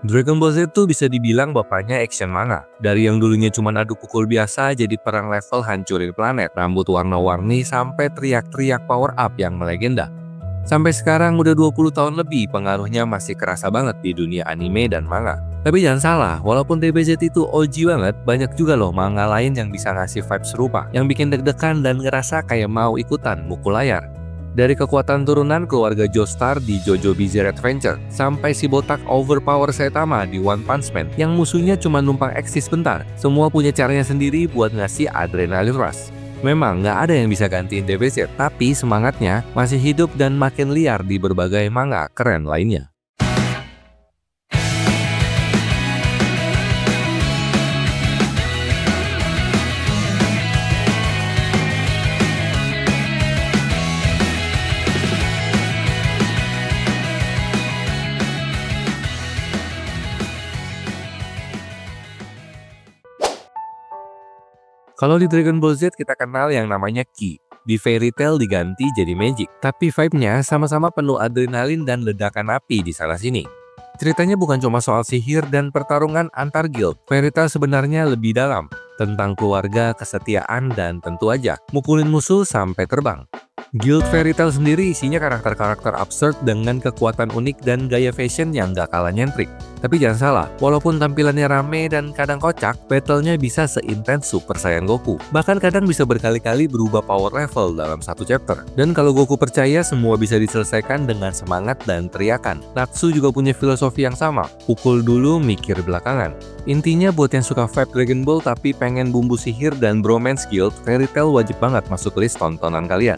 Dragon Ball Z tuh bisa dibilang bapaknya action manga. Dari yang dulunya cuma adu pukul biasa jadi perang level hancurin planet, rambut warna-warni sampai teriak-teriak power up yang melegenda. Sampai sekarang udah 20 tahun lebih pengaruhnya masih kerasa banget di dunia anime dan manga. Tapi jangan salah, walaupun DBZ itu OG banget, banyak juga loh manga lain yang bisa ngasih vibe serupa, yang bikin deg-degan dan ngerasa kayak mau ikutan mukul layar. Dari kekuatan turunan keluarga Joestar di JoJo Bizarre Adventure, sampai si botak overpower Saitama di One Punch Man yang musuhnya cuma numpang eksis bentar, semua punya caranya sendiri buat ngasih adrenaline rush. Memang nggak ada yang bisa gantiin DBZ, tapi semangatnya masih hidup dan makin liar di berbagai manga keren lainnya. Kalau di Dragon Ball Z kita kenal yang namanya Ki. Di Fairy Tail diganti jadi Magic, tapi vibe-nya sama-sama penuh adrenalin dan ledakan api di sana-sini. Ceritanya bukan cuma soal sihir dan pertarungan antar guild. Fairy Tail sebenarnya lebih dalam, tentang keluarga, kesetiaan, dan tentu aja mukulin musuh sampai terbang. Guild Fairy Tail sendiri isinya karakter-karakter absurd dengan kekuatan unik dan gaya fashion yang gak kalah nyentrik. Tapi jangan salah, walaupun tampilannya rame dan kadang kocak, battle-nya bisa seintens Super Saiyan Goku. Bahkan kadang bisa berkali-kali berubah power level dalam satu chapter. Dan kalau Goku percaya semua bisa diselesaikan dengan semangat dan teriakan. Natsu juga punya filosofi yang sama, pukul dulu mikir belakangan. Intinya buat yang suka vibe Dragon Ball tapi pengen bumbu sihir dan bromance guild, Fairy Tail wajib banget masuk list tontonan kalian.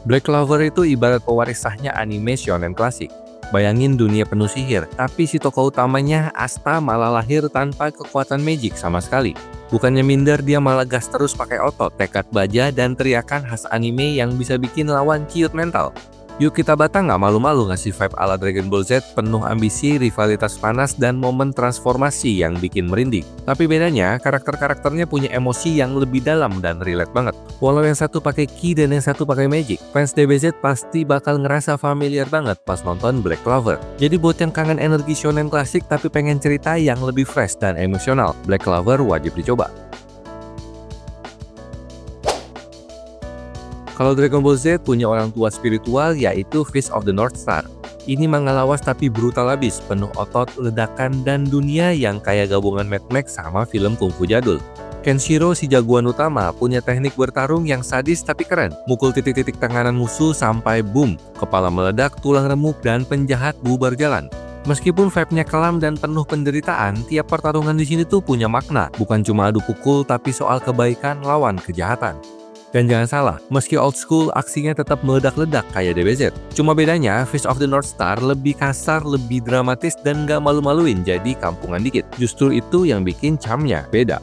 Black Clover itu ibarat pewaris sahnya anime shonen klasik. Bayangin dunia penuh sihir, tapi si tokoh utamanya Asta malah lahir tanpa kekuatan magic sama sekali. Bukannya minder, dia malah gas terus pakai otot, tekad baja, dan teriakan khas anime yang bisa bikin lawan ciut mental. Yuk kita bata nggak malu-malu ngasih vibe ala Dragon Ball Z penuh ambisi, rivalitas panas, dan momen transformasi yang bikin merinding. Tapi bedanya, karakter-karakternya punya emosi yang lebih dalam dan relate banget. Walau yang satu pakai Ki dan yang satu pakai Magic, fans DBZ pasti bakal ngerasa familiar banget pas nonton Black Clover. Jadi buat yang kangen energi shonen klasik tapi pengen cerita yang lebih fresh dan emosional, Black Clover wajib dicoba. Kalau Dragon Ball Z punya orang tua spiritual yaitu Fist of the North Star. Ini manga lawas tapi brutal abis, penuh otot, ledakan, dan dunia yang kayak gabungan Mad Max sama film kungfu jadul. Kenshiro si jagoan utama punya teknik bertarung yang sadis tapi keren. Mukul titik-titik tanganan musuh sampai boom, kepala meledak, tulang remuk, dan penjahat bubar jalan. Meskipun vibe-nya kelam dan penuh penderitaan, tiap pertarungan di sini tuh punya makna. Bukan cuma adu pukul tapi soal kebaikan lawan kejahatan. Dan jangan salah, meski old school, aksinya tetap meledak-ledak kayak DBZ. Cuma bedanya, Fist of the North Star lebih kasar, lebih dramatis, dan gak malu-maluin jadi kampungan dikit. Justru itu yang bikin charmnya beda.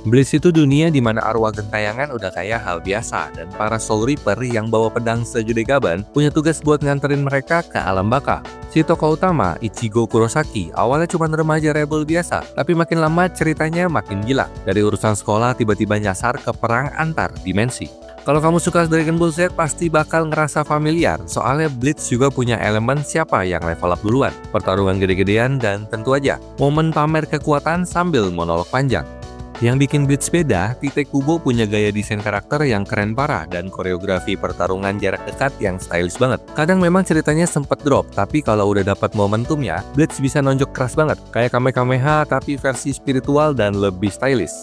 Blitz itu dunia di mana arwah gentayangan udah kayak hal biasa, dan para Soul Reaper yang bawa pedang segede gaban punya tugas buat nganterin mereka ke alam baka. Si tokoh utama, Ichigo Kurosaki, awalnya cuma remaja rebel biasa, tapi makin lama ceritanya makin gila. Dari urusan sekolah tiba-tiba nyasar ke perang antar dimensi. Kalau kamu suka Dragon Ball Z pasti bakal ngerasa familiar, soalnya Blitz juga punya elemen siapa yang level up duluan, pertarungan gede-gedean, dan tentu aja momen pamer kekuatan sambil monolog panjang. Yang bikin Blitz beda, Tite Kubo punya gaya desain karakter yang keren parah dan koreografi pertarungan jarak dekat yang stylish banget. Kadang memang ceritanya sempet drop, tapi kalau udah dapat momentumnya, Blitz bisa nonjok keras banget, kayak Kamehameha tapi versi spiritual dan lebih stylish.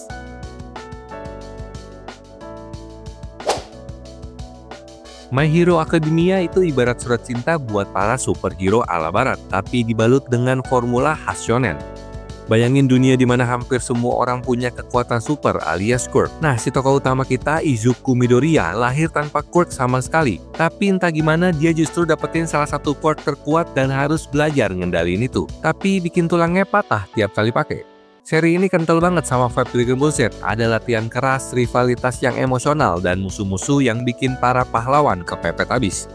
My Hero Academia itu ibarat surat cinta buat para superhero ala barat, tapi dibalut dengan formula khas shonen. Bayangin dunia di mana hampir semua orang punya kekuatan super alias quirk. Nah, si tokoh utama kita, Izuku Midoriya, lahir tanpa quirk sama sekali. Tapi entah gimana dia justru dapetin salah satu quirk terkuat dan harus belajar ngendalin itu. Tapi bikin tulangnya patah tiap kali pakai. Seri ini kental banget sama vibe Dragon Ball Z. Ada latihan keras, rivalitas yang emosional, dan musuh-musuh yang bikin para pahlawan kepepet abis.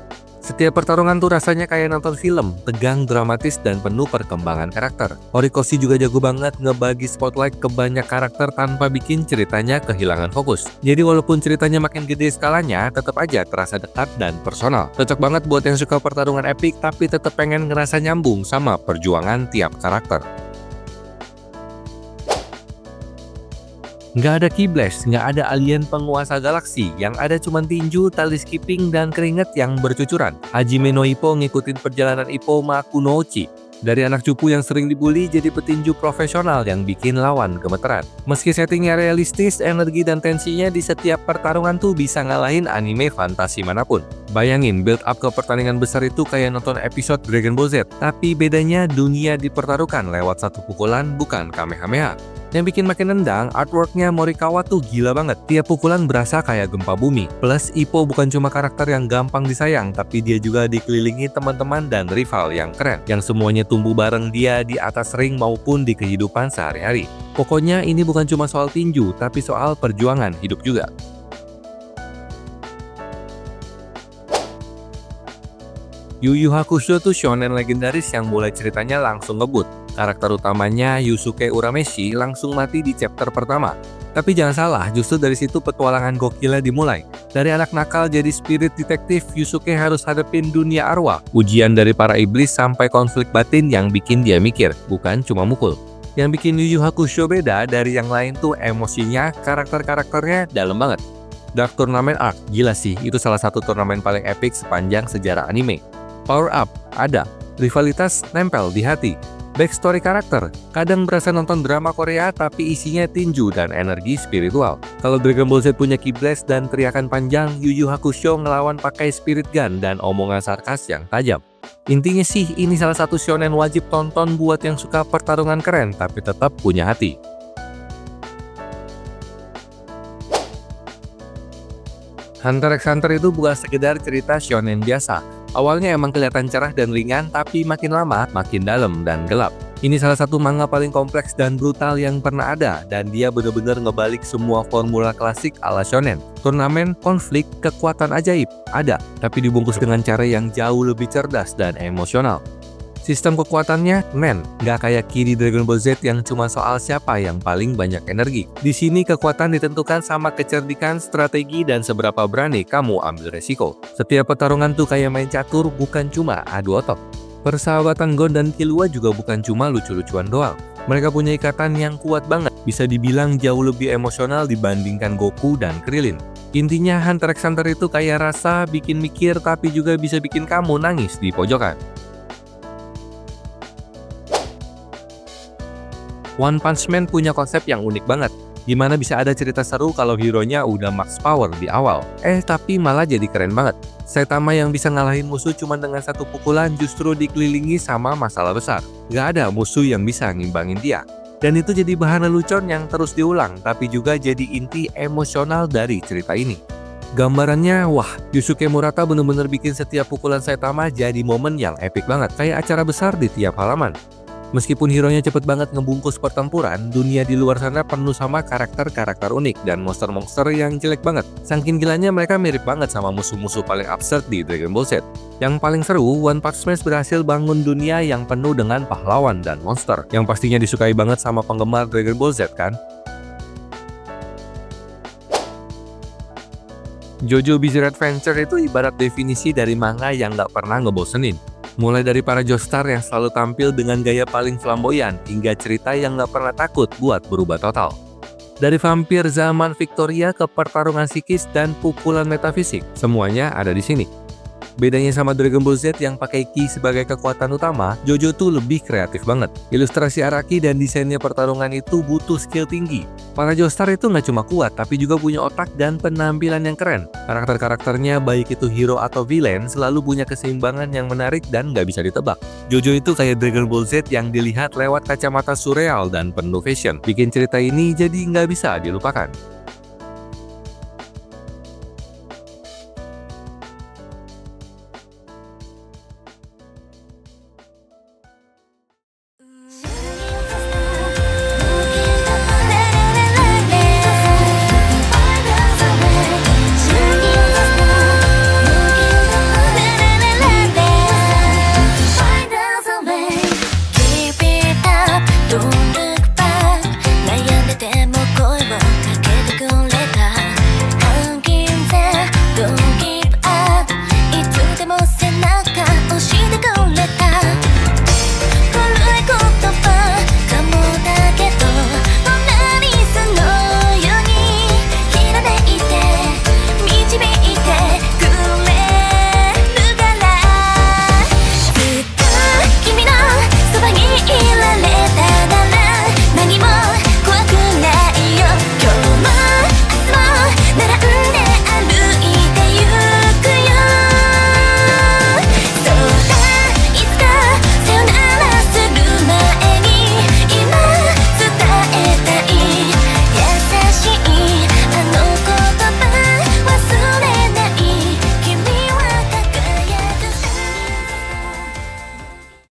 Setiap pertarungan tuh rasanya kayak nonton film, tegang, dramatis, dan penuh perkembangan karakter. Horikoshi juga jago banget ngebagi spotlight ke banyak karakter tanpa bikin ceritanya kehilangan fokus. Jadi walaupun ceritanya makin gede skalanya, tetap aja terasa dekat dan personal. Cocok banget buat yang suka pertarungan epik tapi tetap pengen ngerasa nyambung sama perjuangan tiap karakter. Nggak ada Keyblade, nggak ada alien penguasa galaksi, yang ada cuma tinju, tali skipping, dan keringet yang bercucuran. Hajime no Ippo ngikutin perjalanan Ippo Makunouchi. Dari anak cupu yang sering dibully jadi petinju profesional yang bikin lawan gemeteran. Meski settingnya realistis, energi dan tensinya di setiap pertarungan tuh bisa ngalahin anime fantasi manapun. Bayangin, build up ke pertandingan besar itu kayak nonton episode Dragon Ball Z, tapi bedanya dunia dipertaruhkan lewat satu pukulan, bukan Kamehameha. Yang bikin makin nendang, artworknya Morikawa tuh gila banget. Tiap pukulan berasa kayak gempa bumi. Plus, Ippo bukan cuma karakter yang gampang disayang, tapi dia juga dikelilingi teman-teman dan rival yang keren. Yang semuanya tumbuh bareng dia di atas ring maupun di kehidupan sehari-hari. Pokoknya ini bukan cuma soal tinju, tapi soal perjuangan hidup juga. Yu Yu Hakusho tuh shonen legendaris yang mulai ceritanya langsung ngebut. Karakter utamanya Yusuke Urameshi langsung mati di chapter pertama. Tapi jangan salah, justru dari situ petualangan gokilnya dimulai. Dari anak nakal jadi spirit detektif, Yusuke harus hadapin dunia arwah. Ujian dari para iblis sampai konflik batin yang bikin dia mikir, bukan cuma mukul. Yang bikin Yu Yu Hakusho beda dari yang lain tuh emosinya, karakter-karakternya dalam banget. Dark Tournament Arc, gila sih, itu salah satu turnamen paling epic sepanjang sejarah anime. Power up, ada. Rivalitas nempel di hati. Backstory karakter, kadang berasa nonton drama Korea tapi isinya tinju dan energi spiritual. Kalau Dragon Ball Z punya Keyblade dan teriakan panjang, Yu Yu Hakusho ngelawan pakai spirit gun dan omongan sarkas yang tajam. Intinya sih, ini salah satu shonen wajib tonton buat yang suka pertarungan keren tapi tetap punya hati. Hunter x Hunter itu bukan sekedar cerita shonen biasa. Awalnya emang kelihatan cerah dan ringan, tapi makin lama makin dalam dan gelap. Ini salah satu manga paling kompleks dan brutal yang pernah ada, dan dia bener-bener ngebalik semua formula klasik ala shonen. Turnamen, konflik, kekuatan ajaib, ada, tapi dibungkus dengan cara yang jauh lebih cerdas dan emosional. Sistem kekuatannya, nggak kayak Ki di Dragon Ball Z yang cuma soal siapa yang paling banyak energi. Di sini kekuatan ditentukan sama kecerdikan, strategi, dan seberapa berani kamu ambil resiko. Setiap pertarungan tuh kayak main catur, bukan cuma adu otot. Persahabatan Gon dan Killua juga bukan cuma lucu-lucuan doang. Mereka punya ikatan yang kuat banget, bisa dibilang jauh lebih emosional dibandingkan Goku dan Krillin. Intinya Hunter x Hunter itu kayak rasa, bikin mikir, tapi juga bisa bikin kamu nangis di pojokan. One Punch Man punya konsep yang unik banget. Gimana bisa ada cerita seru kalau hero-nya udah max power di awal? Tapi malah jadi keren banget. Saitama yang bisa ngalahin musuh cuma dengan satu pukulan justru dikelilingi sama masalah besar. Gak ada musuh yang bisa ngimbangin dia. Dan itu jadi bahan lelucon yang terus diulang, tapi juga jadi inti emosional dari cerita ini. Gambarannya, wah, Yusuke Murata bener-bener bikin setiap pukulan Saitama jadi momen yang epic banget, kayak acara besar di tiap halaman. Meskipun hero-nya cepet banget ngebungkus pertempuran, dunia di luar sana penuh sama karakter-karakter unik dan monster-monster yang jelek banget. Saking gilanya mereka mirip banget sama musuh-musuh paling absurd di Dragon Ball Z. Yang paling seru, One Punch Man berhasil bangun dunia yang penuh dengan pahlawan dan monster, yang pastinya disukai banget sama penggemar Dragon Ball Z kan? JoJo Bizarre Adventure itu ibarat definisi dari manga yang gak pernah ngebosenin. Mulai dari para Joestar yang selalu tampil dengan gaya paling flamboyan, hingga cerita yang gak pernah takut buat berubah total. Dari vampir zaman Victoria ke pertarungan psikis dan pukulan metafisik, semuanya ada di sini. Bedanya sama Dragon Ball Z yang pakai Ki sebagai kekuatan utama, JoJo tuh lebih kreatif banget. Ilustrasi Araki dan desainnya pertarungan itu butuh skill tinggi. Para Joestar itu nggak cuma kuat, tapi juga punya otak dan penampilan yang keren. Karakter-karakternya, baik itu hero atau villain, selalu punya keseimbangan yang menarik dan nggak bisa ditebak. JoJo itu kayak Dragon Ball Z yang dilihat lewat kacamata surreal dan penuh fashion. Bikin cerita ini jadi nggak bisa dilupakan.